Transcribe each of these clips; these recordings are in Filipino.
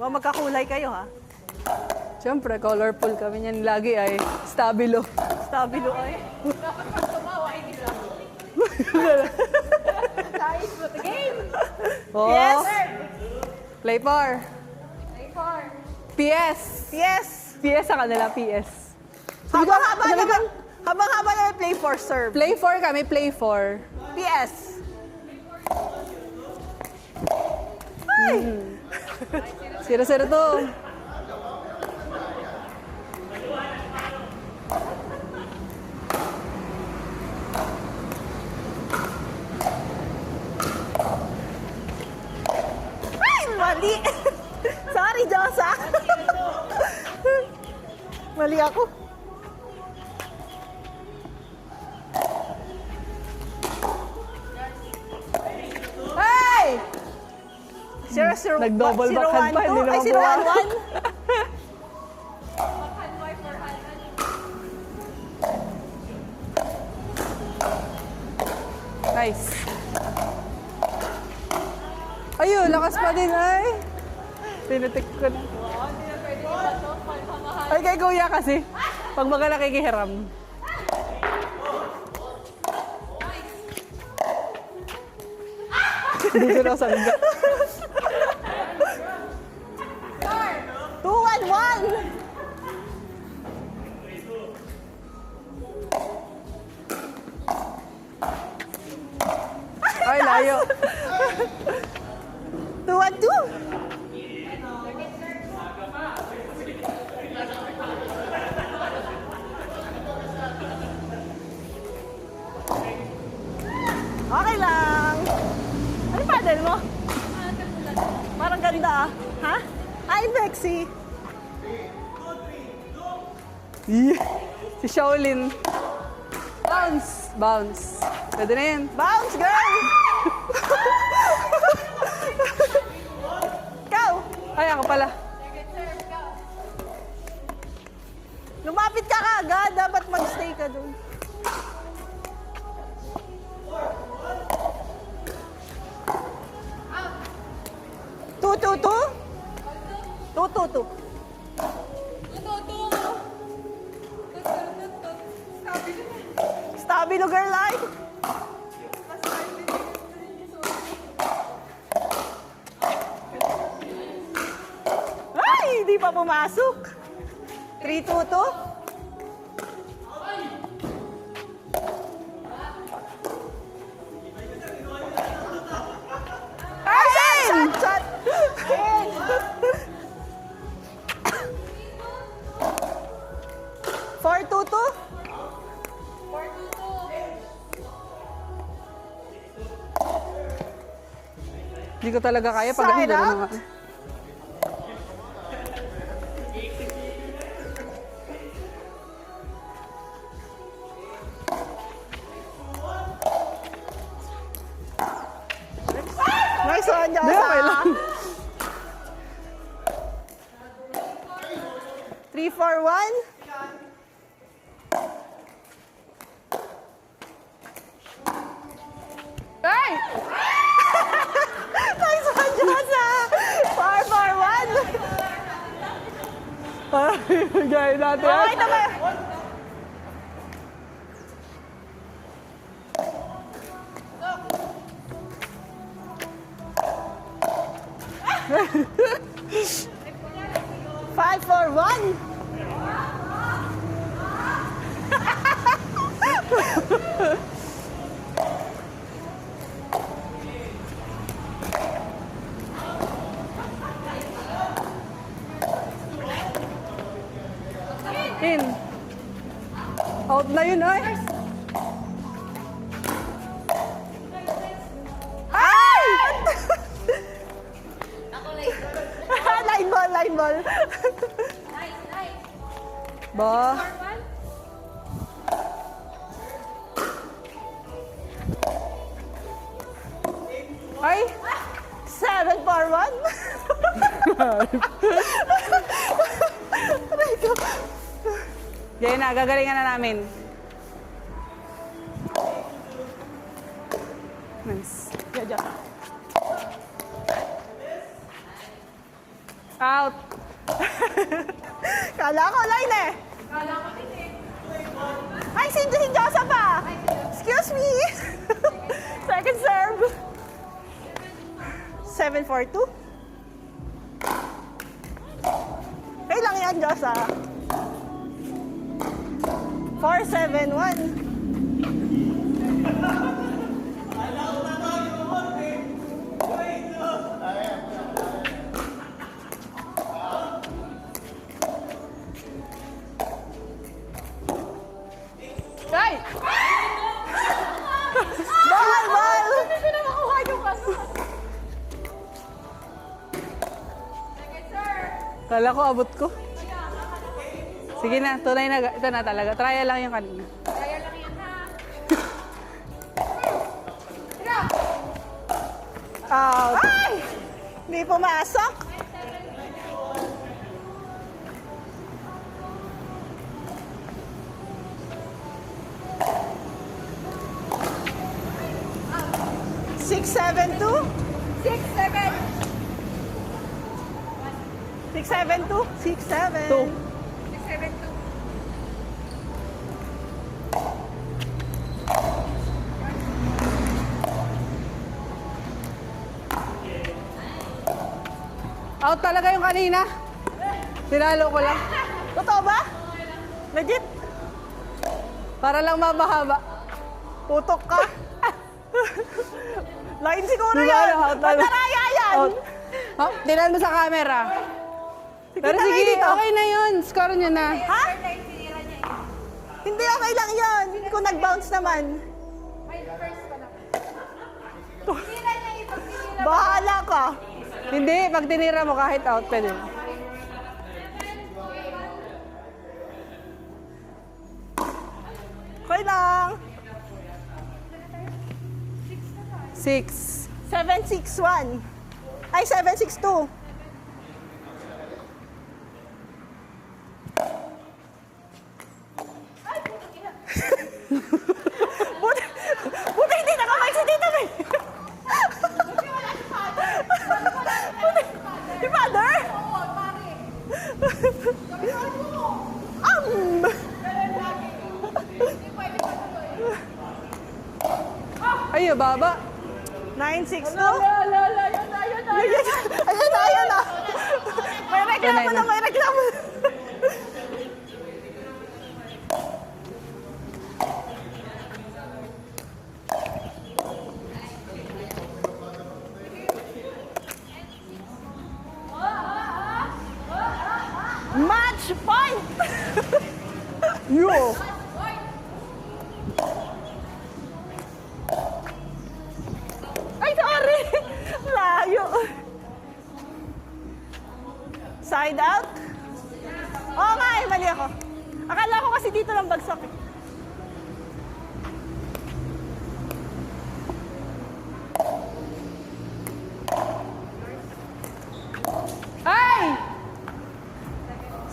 Magkakulay kayo, ha? Siyempre, colorful kami niyan lagi ay stabilo. Stabilo ay. Oh. Yes. Play for. PS. Yes. PS sa kanila, PS. Habang-haba naman play for serve. Play for kami, play for. PS. Ay! 0-0 to. Ay, mali! Sorry, Josa. Mali ako. Hey! 0-0. Nag-double backhand pa, hindi Ay, naman 0-1-1. Nice. Ayun, lakas pa din ay. Tinitik ko na. Ay, kay kuya kasi. Pag mga nakikihiram. Hindi ko na sangga. 2-1-1. Ay, layo. 2-1-2. Okay lang. Ano paddle mo? Parang ganda, ah. Ha? Hi, Bexy. Si Shaolin. Bounce. Bounce. Pwede na yan. Bounce, girl! Ikaw! Ay, ako pala. Lumapit ka kaagad. Dapat mag-stay ka dun. Two, two, two? Two, two, two. Stabilo, girl, ay! Ay, hindi pa pumasok. 3-2-2. Ay, shot, shot, shot. 4-2-2. Hindi ko talaga kaya pag hindi Side ko out. naman. Nice one, Hindi, okay lang. Josa. 3-4-1. Ay! Nice one, Josa. 4-4-1. Ay, gaya natin yan. Okay naman. Five, four, one. In. Out na yun, ay. Ay! Line ball, line ball. Ba? Ay! 7-4-1. Aray ko. Gaya na, gagalingan na namin. Nice. Yeah, Josa. Out. Kala ko line eh. Ay, si Joseph pa. Excuse me. Second serve. 7-4-2. Okay lang yan, Josa. 4-7-1. Ay! Ball! Hindi na makuha yung ano. Kala ko abot ko. Sige na, tunay na. Ito na talaga. Trial lang yung kanina. Kaya lang yan ha. Out. Ay! Hindi pumasok. Six, 7-2. 6-7. 6-7-2. 6-7. 2. 6-7-2. Out talaga yung kanina. Tinalo ko lang. Totoo ba? Legit? Para lang mabahaba. Putok ka. Line siguro Diba, yan. out talaga. Mataraya yan. Out. Oh, tinan mo sa camera. Pero tayo sige, dito. okay na yun. Score nyo na. Ha? Hindi, okay lang yan. Kung nag-bounce naman. May first pa lang. Tira niya ipag tinira. Bahala ka. Hindi, pag tinira mo kahit out, pwede. Okay lang. 6. 7-6-1. Ay, 7-6-2. buti, buti hindi nakamay si Tita May. Buti, si Father? Oo, pare. Hindi pwede patuloy. Ay, baba. 9-6-2. Lala, yun na, yun na. Ayun na, ayun na. May reklamo Ayun na, na. may reklamo na. Match point! Yo! Ay, sorry! Layo. Side out? Oo nga eh, mali ako. Akala ko kasi dito lang bagsak eh. Ay!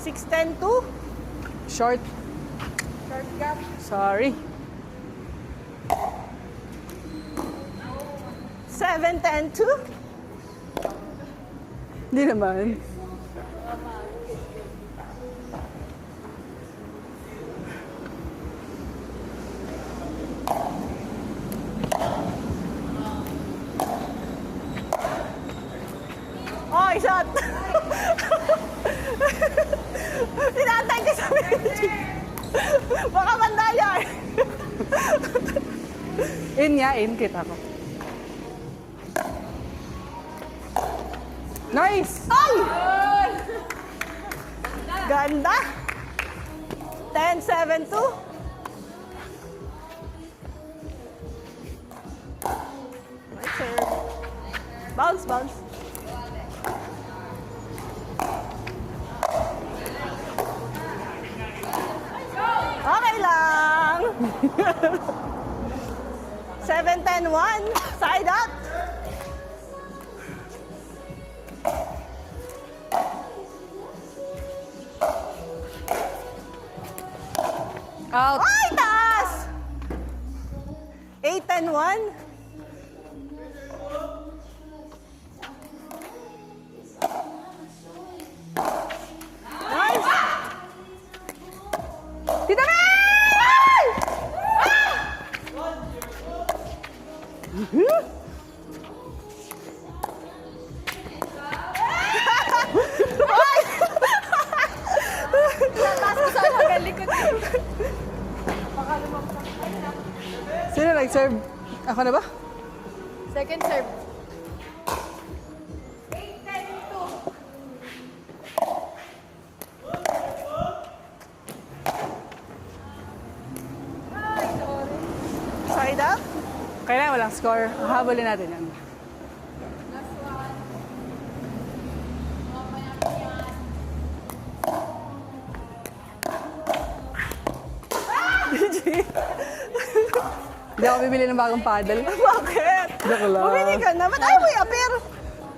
6-10-2? Short. Short gap. Sorry. 7-10-2? Hindi naman. Oh, shot! Tinatay ka sa Benji. Baka mandaya eh. In nga, in. Kita ko. Nice! Ay! Ganda! 10-7-2? Nice serve. Bounce, bounce. Okay lang. 7-10-1. Side up. Out. Ay, taas! 8-10-1. serve. Ako na ba? Second serve. 8-10-2. Ay, sorry. Side up? Kailangan walang score. Habulin natin yan. Last one. Mamaya yan. Hindi ako bibili ng bagong paddle. Bakit? Joke lang. Bumili ka na. Ba't ayaw mo i-appear?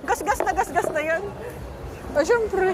Gas-gas na yun. Oh, syempre.